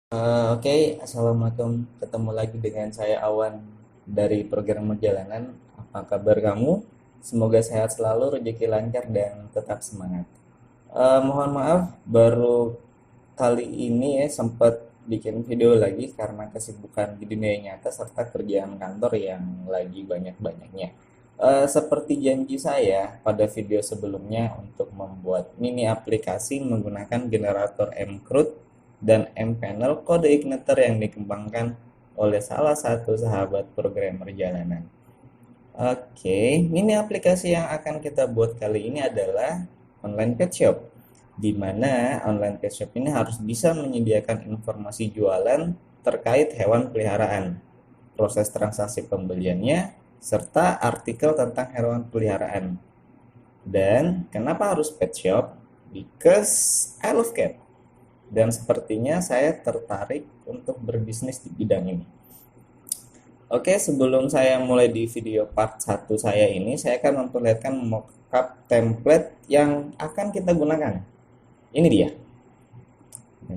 Oke, Assalamualaikum. Ketemu lagi dengan saya Awan dari program perjalanan. Apa kabar kamu? Semoga sehat selalu, rezeki lancar, dan tetap semangat. Mohon maaf, baru kali ini ya sempat bikin video lagi karena kesibukan di dunia nyata serta kerjaan kantor yang lagi banyak-banyaknya. Seperti janji saya pada video sebelumnya untuk membuat mini aplikasi menggunakan generator mCRUD dan mPanel kode Igniter yang dikembangkan oleh salah satu sahabat programmer jalanan. Oke, mini aplikasi yang akan kita buat kali ini adalah online pet shop, di mana online pet shop ini harus bisa menyediakan informasi jualan terkait hewan peliharaan, proses transaksi pembeliannya, serta artikel tentang hewan peliharaan. Dan kenapa harus pet shop? Because I love cat. Dan sepertinya saya tertarik untuk berbisnis di bidang ini. Oke, sebelum saya mulai di video part satu saya ini, saya akan memperlihatkan mockup template yang akan kita gunakan. Ini dia.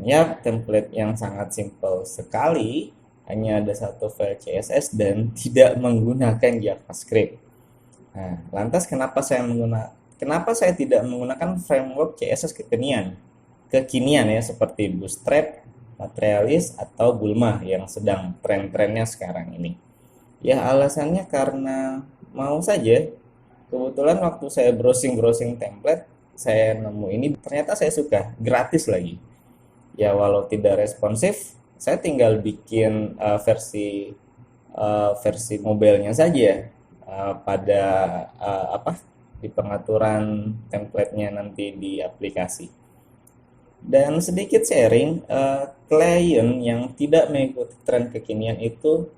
Ya, template yang sangat simple sekali, hanya ada satu file CSS dan tidak menggunakan JavaScript. Nah, lantas kenapa saya tidak menggunakan framework CSS kekinian ya seperti Bootstrap, Materialis atau Bulma yang sedang tren-trennya sekarang ini? Ya alasannya karena mau saja. Kebetulan waktu saya browsing-browsing template, saya nemu ini ternyata saya suka, gratis lagi. Ya walau tidak responsif, saya tinggal bikin versi mobilenya saja pada apa di pengaturan templatenya nanti di aplikasi. Dan sedikit sharing, klien yang tidak mengikuti tren kekinian itu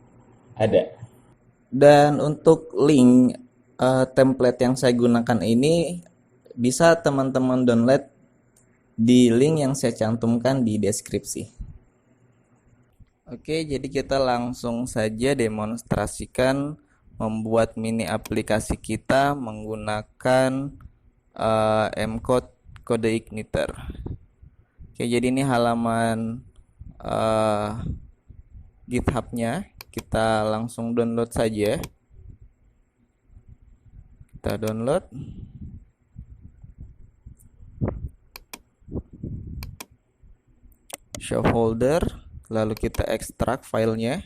ada. Dan untuk link template yang saya gunakan ini bisa teman-teman download di link yang saya cantumkan di deskripsi. Oke, jadi kita langsung saja demonstrasikan membuat mini aplikasi kita menggunakan mCode kode Igniter. Oke, jadi ini halaman GitHub-nya. Kita langsung download saja. Kita download. Show folder, lalu kita ekstrak filenya.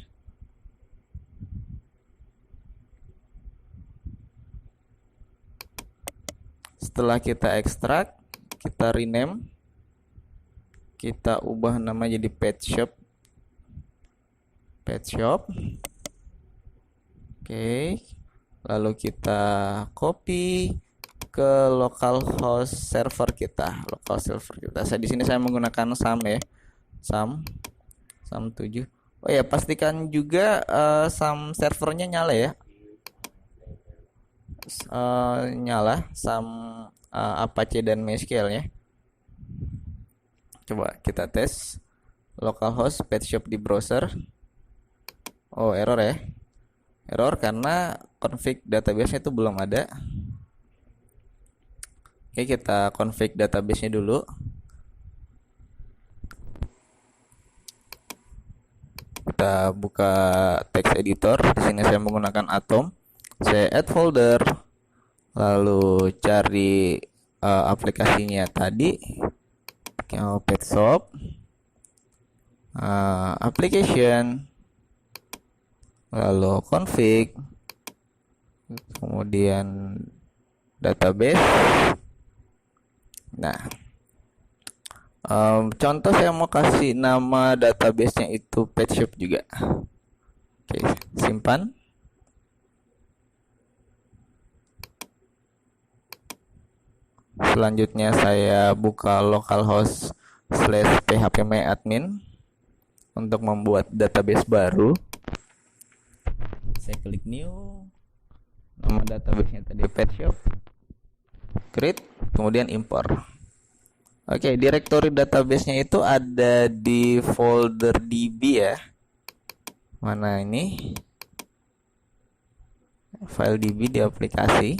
Setelah kita ekstrak, kita rename. Kita ubah nama jadi pet shop. Oke. Lalu kita copy ke localhost server kita. Di sini saya menggunakan SAM ya. SAM 7. Oh ya, pastikan juga SAM servernya nyala ya. Nyala SAM Apache dan MySQL ya. Coba kita tes localhost pet shop di browser. Oh, error ya. Error karena config database-nya itu belum ada. Oke, kita config database-nya dulu. Kita buka text editor. Di sini saya menggunakan Atom. Saya add folder. Lalu cari aplikasinya tadi. Pet shop. Application. Lalu config. Kemudian database. Nah, contoh saya mau kasih nama database-nya itu pet shop juga. Oke, simpan. Selanjutnya saya buka localhost /phpMyAdmin untuk membuat database baru. Saya klik new. Nama database-nya tadi pet shop. Create, kemudian import. Oke, direktori database-nya itu ada di folder db ya. Mana ini? File db di aplikasi.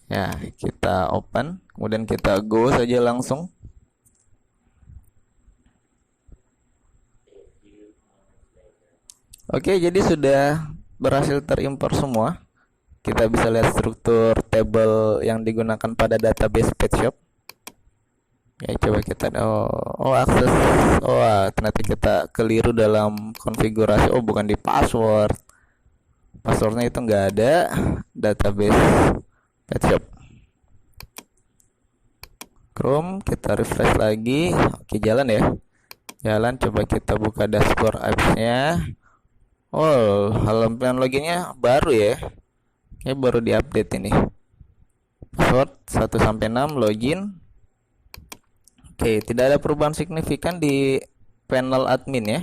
Ya, kita open, kemudian kita go saja langsung. Oke, jadi sudah berhasil terimpor semua. Kita bisa lihat struktur table yang digunakan pada database pet shop. Ya, coba kita akses. Ternyata kita keliru dalam konfigurasi. Oh, bukan di password. Passwordnya itu nggak ada database pet shop. Chrome, kita refresh lagi. Oke, jalan ya. Jalan, coba kita buka dashboard apps-nya. Oh, halaman loginnya baru ya. Kayak baru diupdate ini. Password 1 sampai 6 login. Oke, tidak ada perubahan signifikan di panel admin ya.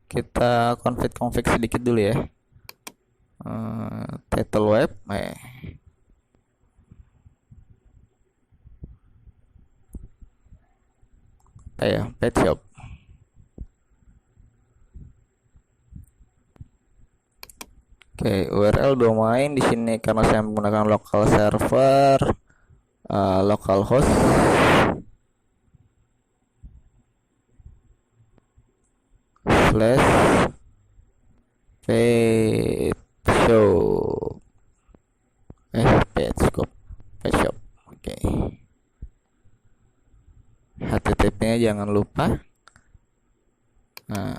Kita config sedikit dulu ya. Title web, pet shop. Oke, URL domain di sini karena saya menggunakan local server, localhost. Slash pet shop. Pet shop. Oke. HTTP-nya jangan lupa. Nah,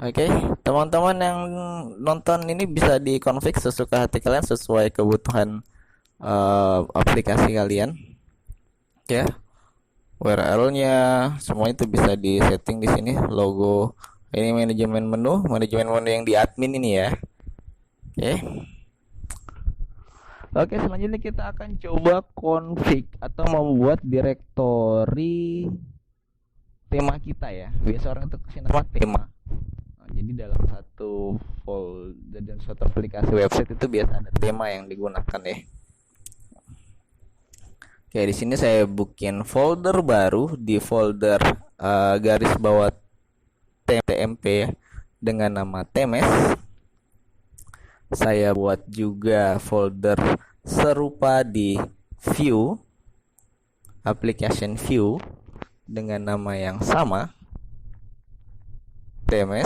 Oke, teman-teman yang nonton ini bisa dikonfig sesuka hati kalian sesuai kebutuhan aplikasi kalian. Ya, URL-nya semua itu bisa disetting di sini. Logo ini manajemen menu yang di admin ini ya. Oke, selanjutnya kita akan coba config atau membuat direktori tema kita ya. Biasa orang itu kasih nama tema. Jadi dalam satu folder dan suatu aplikasi website itu biasa ada tema yang digunakan ya. Oke, di sini saya bikin folder baru di folder garis bawah TMP ya, dengan nama TMS. Saya buat juga folder serupa di view, application view dengan nama yang sama, TMS.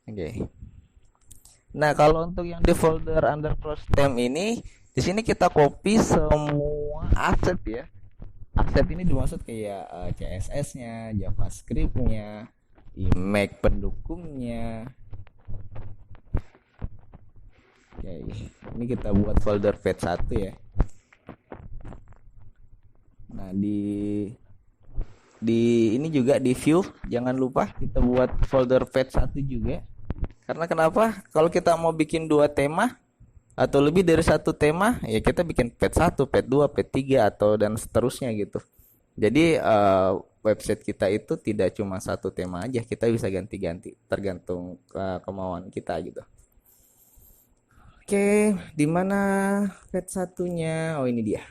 Oke. Nah, kalau untuk yang di folder underscore stem ini, di sini kita copy semua aset ya. Aset ini dimaksud kayak CSS-nya, JavaScript-nya, image pendukungnya. Oke, ini kita buat folder page 1 ya. Nah, di ini juga di view jangan lupa kita buat folder page 1 juga. Karena kenapa? Kalau kita mau bikin 2 tema atau lebih dari 1 tema, ya kita bikin page 1, page 2, page 3 atau dan seterusnya gitu. Jadi website kita itu tidak cuma 1 tema aja, kita bisa ganti-ganti tergantung kemauan kita gitu. Oke, di mana page 1-nya? Oh, ini dia.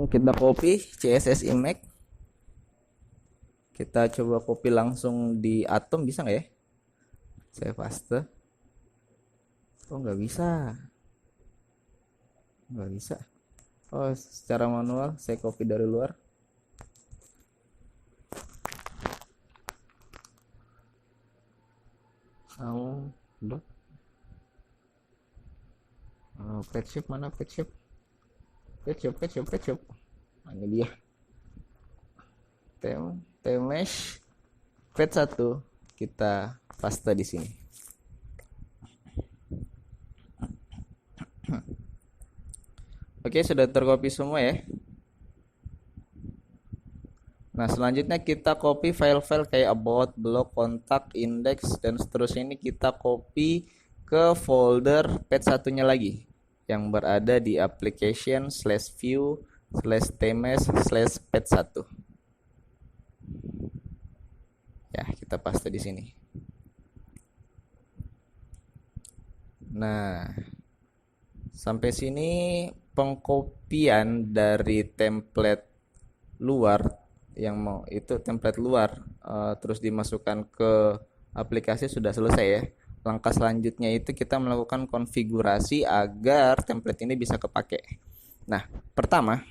Kita copy CSS image. Kita coba copy langsung di Atom, bisa nggak ya? Saya paste. Oh, nggak bisa. Nggak bisa. Oh, secara manual saya copy dari luar. Page shop mana page shop? Page shop. Nah, ini dia. Mesh page 1 kita paste di sini. Oke, sudah tercopy semua ya. Nah, selanjutnya kita copy file-file kayak about, blog, kontak, index dan seterusnya ini kita copy ke folder page 1-nya lagi yang berada di application/view/tms/page 1. Ya, kita paste di sini. Nah, sampai sini pengkopian dari template luar yang mau itu template luar terus dimasukkan ke aplikasi sudah selesai ya. Langkah selanjutnya itu kita melakukan konfigurasi agar template ini bisa kepake. Nah, pertama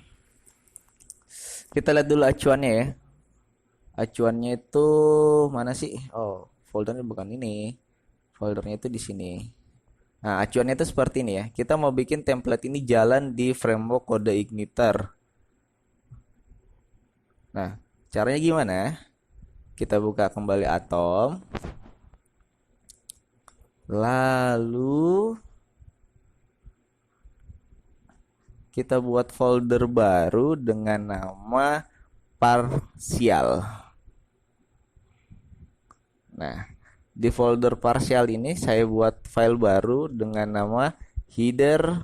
kita lihat dulu acuannya ya. Acuannya itu mana sih? Oh, foldernya bukan ini. Foldernya itu di sini. Nah, acuannya itu seperti ini ya. Kita mau bikin template ini jalan di framework kode Igniter. Nah, caranya gimana? Kita buka kembali Atom. Lalu kita buat folder baru dengan nama parsial. Nah, di folder parsial ini saya buat file baru dengan nama header.php.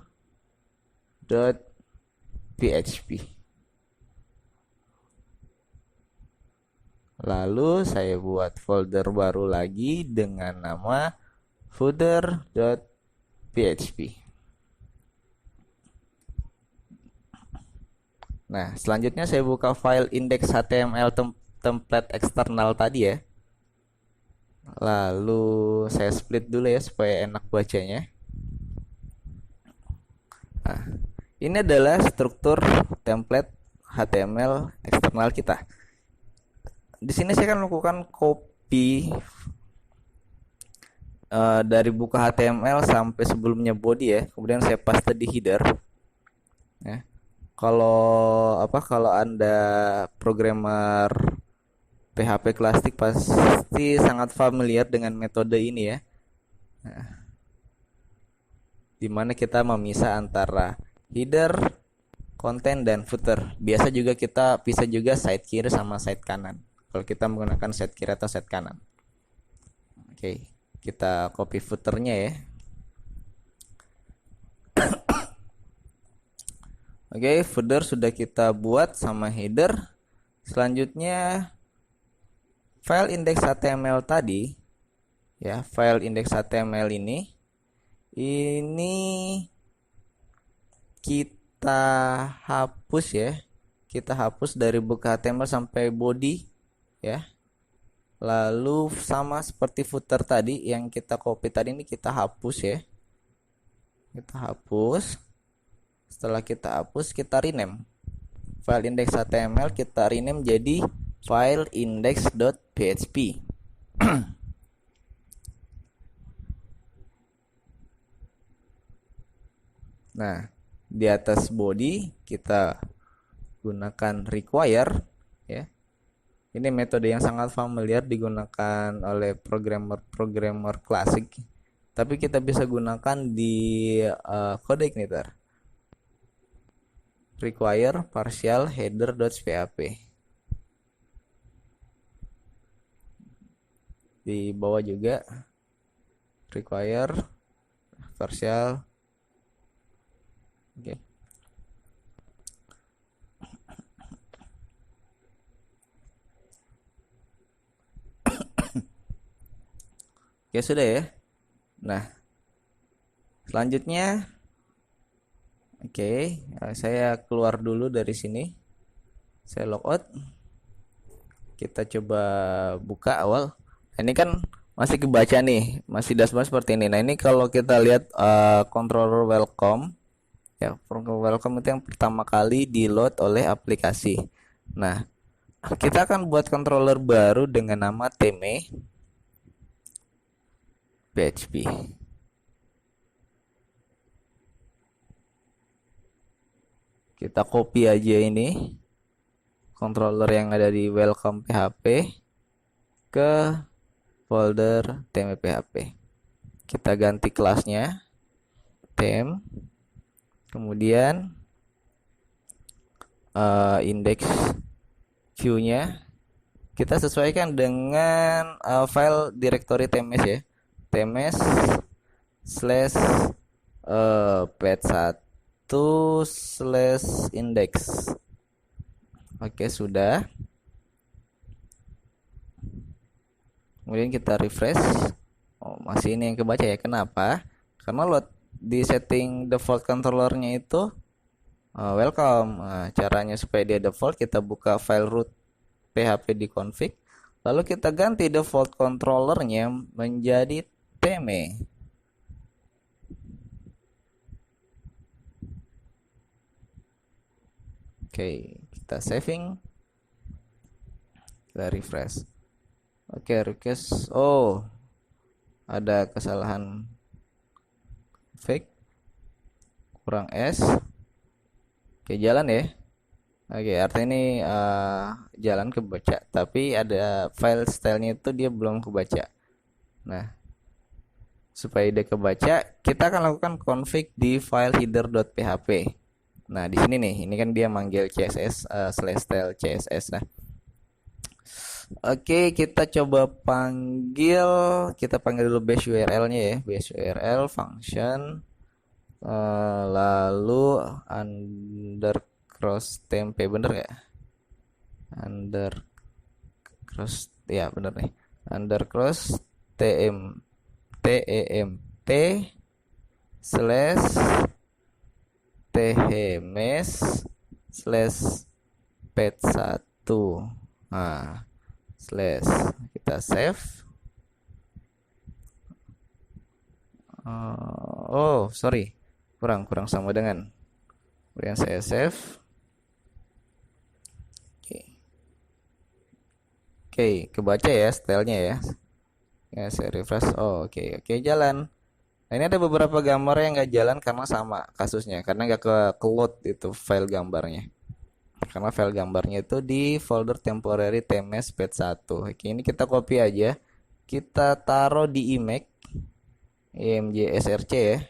Lalu saya buat folder baru lagi dengan nama footer.php. Nah, selanjutnya saya buka file index HTML template eksternal tadi ya. Lalu saya split dulu ya supaya enak bacanya. Nah, ini adalah struktur template HTML eksternal kita. Di sini saya akan melakukan copy dari buka HTML sampai sebelumnya body ya. Kemudian saya paste di header. Ya. Kalau Anda programmer PHP klasik pasti sangat familiar dengan metode ini ya. Di mana kita memisah antara header, konten dan footer. Biasa juga kita bisa juga side kiri sama side kanan. Kalau kita menggunakan side kiri atau side kanan. Oke, kita copy footernya ya. Oke, footer sudah kita buat sama header. Selanjutnya file index HTML tadi ya, file index HTML ini kita hapus ya. Kita hapus dari buka HTML sampai body ya. Lalu sama seperti footer tadi yang kita copy tadi ini kita hapus ya. Kita hapus. Setelah kita hapus, kita rename. File index HTML kita rename jadi file index.php. Nah, di atas body kita gunakan require ya. Ini metode yang sangat familiar digunakan oleh programmer-programmer klasik. Tapi kita bisa gunakan di kode igniter. Require partial header.php. Di bawah juga require partial. Oke. Ya sudah ya. Nah, selanjutnya oke, saya keluar dulu dari sini. Saya logout. Kita coba buka awal. Ini kan masih kebaca nih, masih dashboard seperti ini. Nah, ini kalau kita lihat controller welcome ya, controller welcome itu yang pertama kali di load oleh aplikasi. Nah, kita akan buat controller baru dengan nama theme PHP. Kita copy aja ini controller yang ada di welcome PHP ke folder theme PHP. Kita ganti kelasnya theme, kemudian index view-nya kita sesuaikan dengan file directory tms ya, tms slash pet1 slash index. Oke, sudah. Kemudian kita refresh. Oh, masih ini yang kebaca ya. Kenapa? Karena load di setting default controllernya itu welcome. Nah, caranya supaya dia default, kita buka file root php di config, lalu kita ganti default controllernya menjadi theme. Oke, kita saving, kita Kita refresh. Oke, request. Oh, ada kesalahan fake, kurang S. Oke, jalan ya. Oke, artinya ini jalan kebaca, tapi ada file stylenya itu dia belum kebaca. Nah, supaya dia kebaca, kita akan lakukan config di file header.php. Nah, di sini nih, ini kan dia manggil CSS slash style CSS. Nah, oke, kita panggil dulu base URL-nya ya, base URL function, lalu under cross temp, bener ya? Under cross, ya bener nih. Under cross temp slash thmes slash pet1. Nah, slash kita save. Oh, sorry, kurang sama dengan. Kemudian saya save. Oke, kebaca ya stylenya ya. Ya, saya refresh. Oh, oke, jalan. Nah, ini ada beberapa gambar yang nggak jalan karena sama kasusnya, karena nggak ke load itu file gambarnya. Karena file gambarnya itu di folder temporary tms pet1. Oke, ini kita copy aja. Kita taruh di img src ya.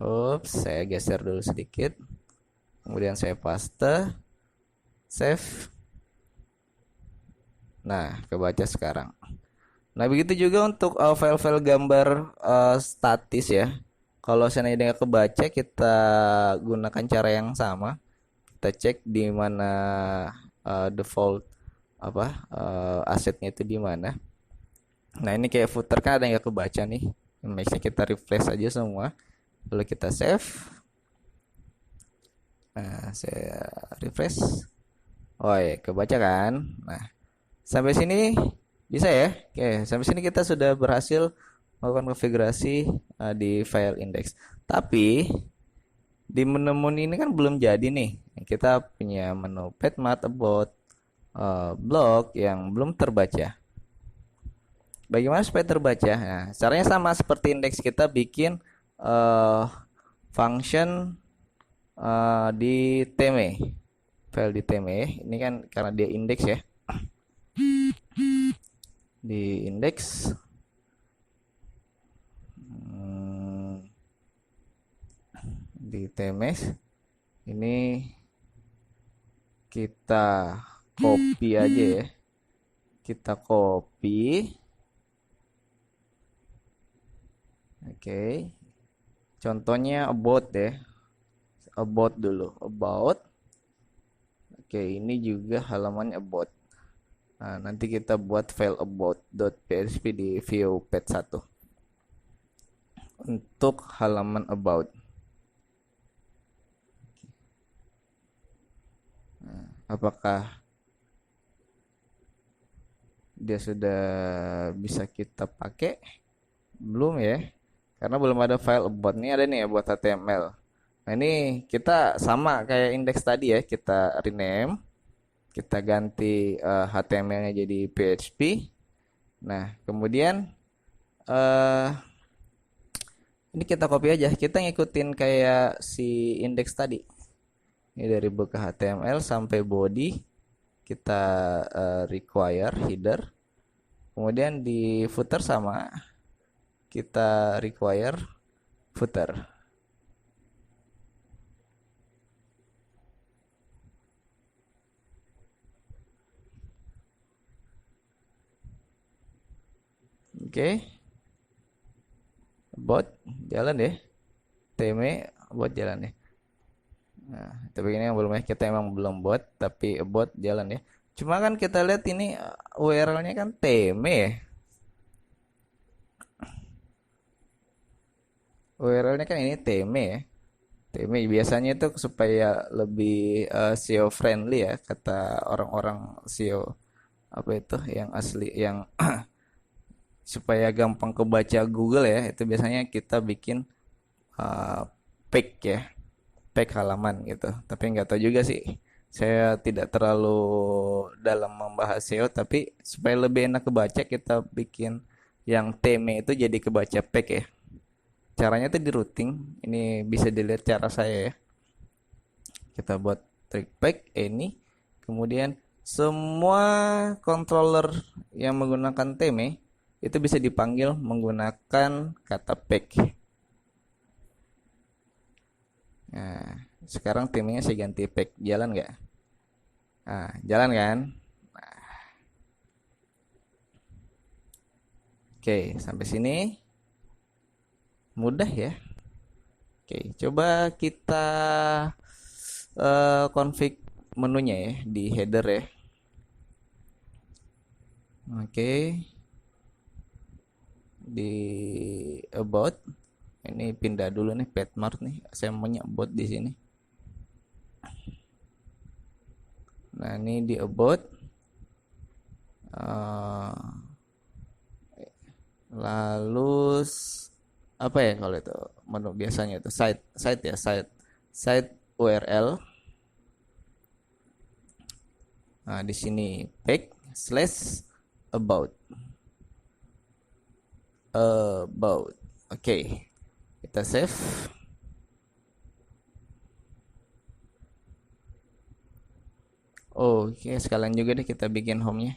Ups, saya geser dulu sedikit. Kemudian saya paste, save. Nah, kebaca sekarang. Nah, begitu juga untuk file-file gambar statis ya. Kalau seandainya nggak kebaca, kita gunakan cara yang sama. Kita cek di mana default asetnya itu di mana. Nah, ini kayak footer kan ada yang nggak kebaca nih. Image-nya kita refresh aja semua. Lalu kita save. Nah, saya refresh. Oh ya, kebaca kan? Nah, sampai sini bisa ya? Oke, sampai sini kita sudah berhasil melakukan konfigurasi di file index. Tapi di menu ini kan belum jadi nih. Kita punya menu path about block yang belum terbaca. Bagaimana supaya terbaca? Nah, caranya sama seperti indeks, kita bikin function di tme, file di tme. Ini kan karena dia indeks ya. Di indeks di tms ini kita copy aja ya, kita copy. Oke, contohnya about ya, about dulu, about. Oke, ini juga halaman about. Nah, nanti kita buat file about.php di view pet1 untuk halaman about. Nah, apakah dia sudah bisa kita pakai? Belum ya, karena belum ada file about. Ini ada nih about HTML. Nah, ini kita sama kayak indeks tadi ya, kita rename, kita ganti HTML-nya jadi PHP. Nah, kemudian ini kita copy aja, kita ngikutin kayak si indeks tadi. Ini dari buka HTML sampai body kita require header. Kemudian di footer sama, kita require footer. Oke, bot jalan deh, tme bot jalan deh. Nah, tapi ini yang belum ya, kita emang belum bot, tapi bot jalan ya. Cuma kan kita lihat ini URL-nya kan tme ya. URL-nya kan ini tme ya. Tme biasanya itu supaya lebih SEO friendly ya, kata orang-orang SEO apa itu yang asli, yang supaya gampang kebaca Google ya, itu biasanya kita bikin page ya, page halaman gitu. Tapi nggak tahu juga sih Saya tidak terlalu dalam membahas SEO, tapi supaya lebih enak kebaca kita bikin yang theme itu jadi kebaca pack ya. Caranya tuh di routing. Ini bisa dilihat cara saya ya. Kita buat trig pack ini. Kemudian semua controller yang menggunakan theme itu bisa dipanggil menggunakan kata pack. Nah, sekarang themenya saya ganti pack. Jalan nggak? Nah, jalan kan? Oke, sampai sini mudah ya. Oke, coba kita config menunya ya di header ya. Oke, di about ini pindah dulu nih Petmart nih. Saya maunya about di sini. Nah, ini di about lalu apa ya kalau itu menu biasanya itu site site ya site URL. Nah, di sini pack slash about about. Oke, kita save. Oke, sekalian juga deh kita bikin home-nya.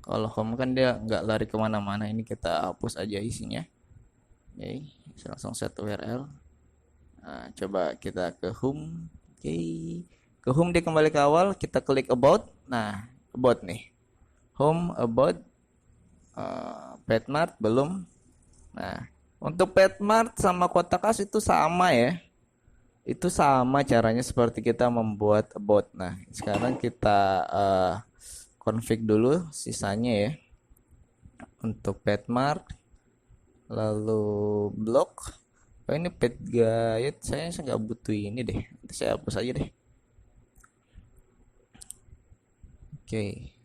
Kalau home kan dia nggak lari kemana-mana, ini kita hapus aja isinya. Oke, langsung set URL. Nah, coba kita ke home. Oke, ke home dia kembali ke awal, kita klik about. Nah, about nih, home about Petmart belum. Nah, untuk Petmart sama kotak kas itu sama ya. Itu sama caranya seperti kita membuat about. Nah, sekarang kita config dulu sisanya ya. Untuk Petmart, lalu blok. Oh, ini pet guide saya nggak butuh ini deh. Nanti saya hapus aja deh. Oke,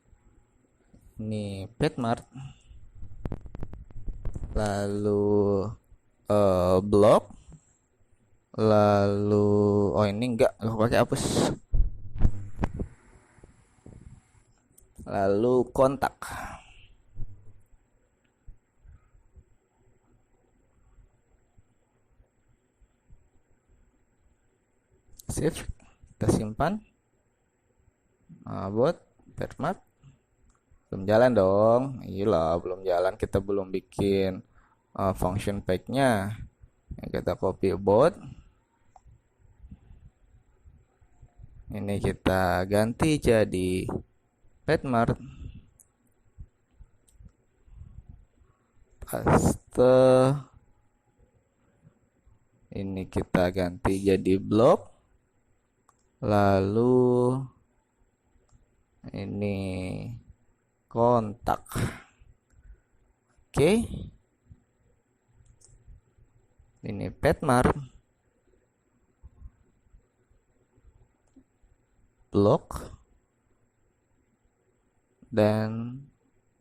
ini Petmart. Lalu blok. Lalu oh ini enggak pakai hapus. Lalu kontak. Save, kita simpan. Nah, buat Petmart belum jalan dong. Iya belum jalan, kita belum bikin function pack-nya. Kita copy about. Ini kita ganti jadi Petmart. Paste. Ini kita ganti jadi blok. Lalu ini kontak. Oke. Ini Petmart. Blok dan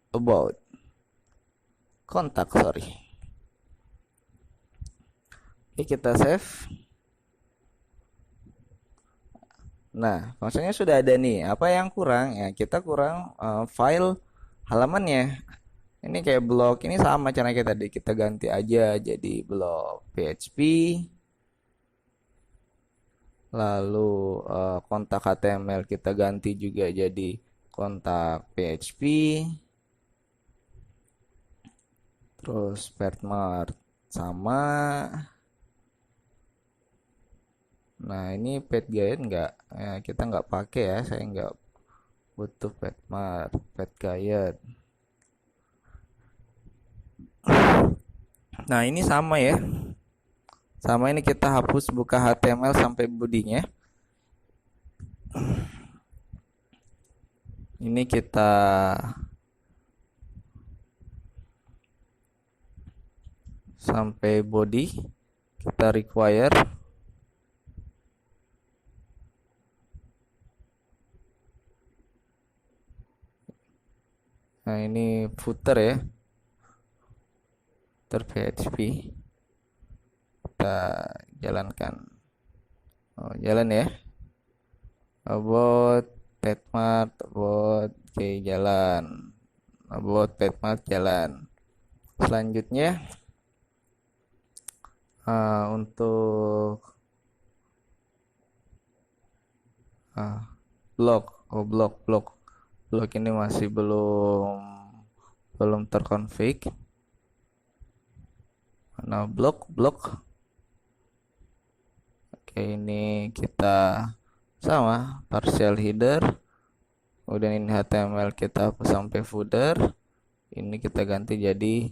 about. Kontak, sorry. Oke, kita save. Nah, maksudnya sudah ada nih. Apa yang kurang? Ya, kita kurang file halamannya. Ini kayak blog. Ini sama cara kita ganti aja jadi blog PHP. Lalu kontak HTML kita ganti juga jadi kontak PHP. Terus Petmart sama. Nah, ini pet guide nggak? Ya, kita nggak pakai ya. Saya nggak butuh Petmart, pet guide. Nah, ini sama ya. Sama ini kita hapus buka HTML sampai bodinya. Ini kita sampai body, kita require. Nah, ini footer ya. footer.php. Kita jalankan. Oh, jalan ya. About petmart, about, oke, jalan. About petmart, jalan. Selanjutnya untuk blog. Oh, blog ini masih belum terkonfig. Nah, blog. Oke, ini kita sama partial header, kemudian ini HTML kita hapus sampai footer, ini kita ganti jadi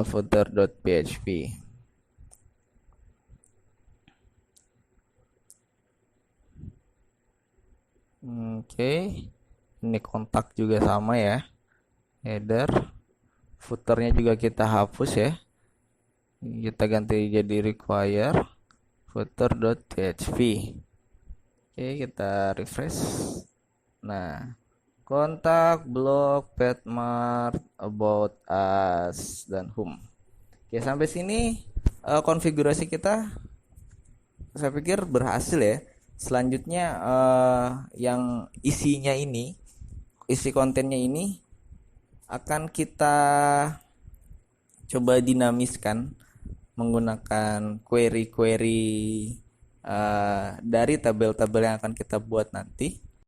footer.php. Oke, ini kontak juga sama ya, header, footernya juga kita hapus ya, kita ganti jadi require footer.php. Oke, kita refresh. Nah, kontak, blog, petmart, about us, dan home. Oke, sampai sini konfigurasi kita saya pikir berhasil ya. Selanjutnya yang isi kontennya ini akan kita coba dinamiskan menggunakan query dari tabel-tabel yang akan kita buat nanti.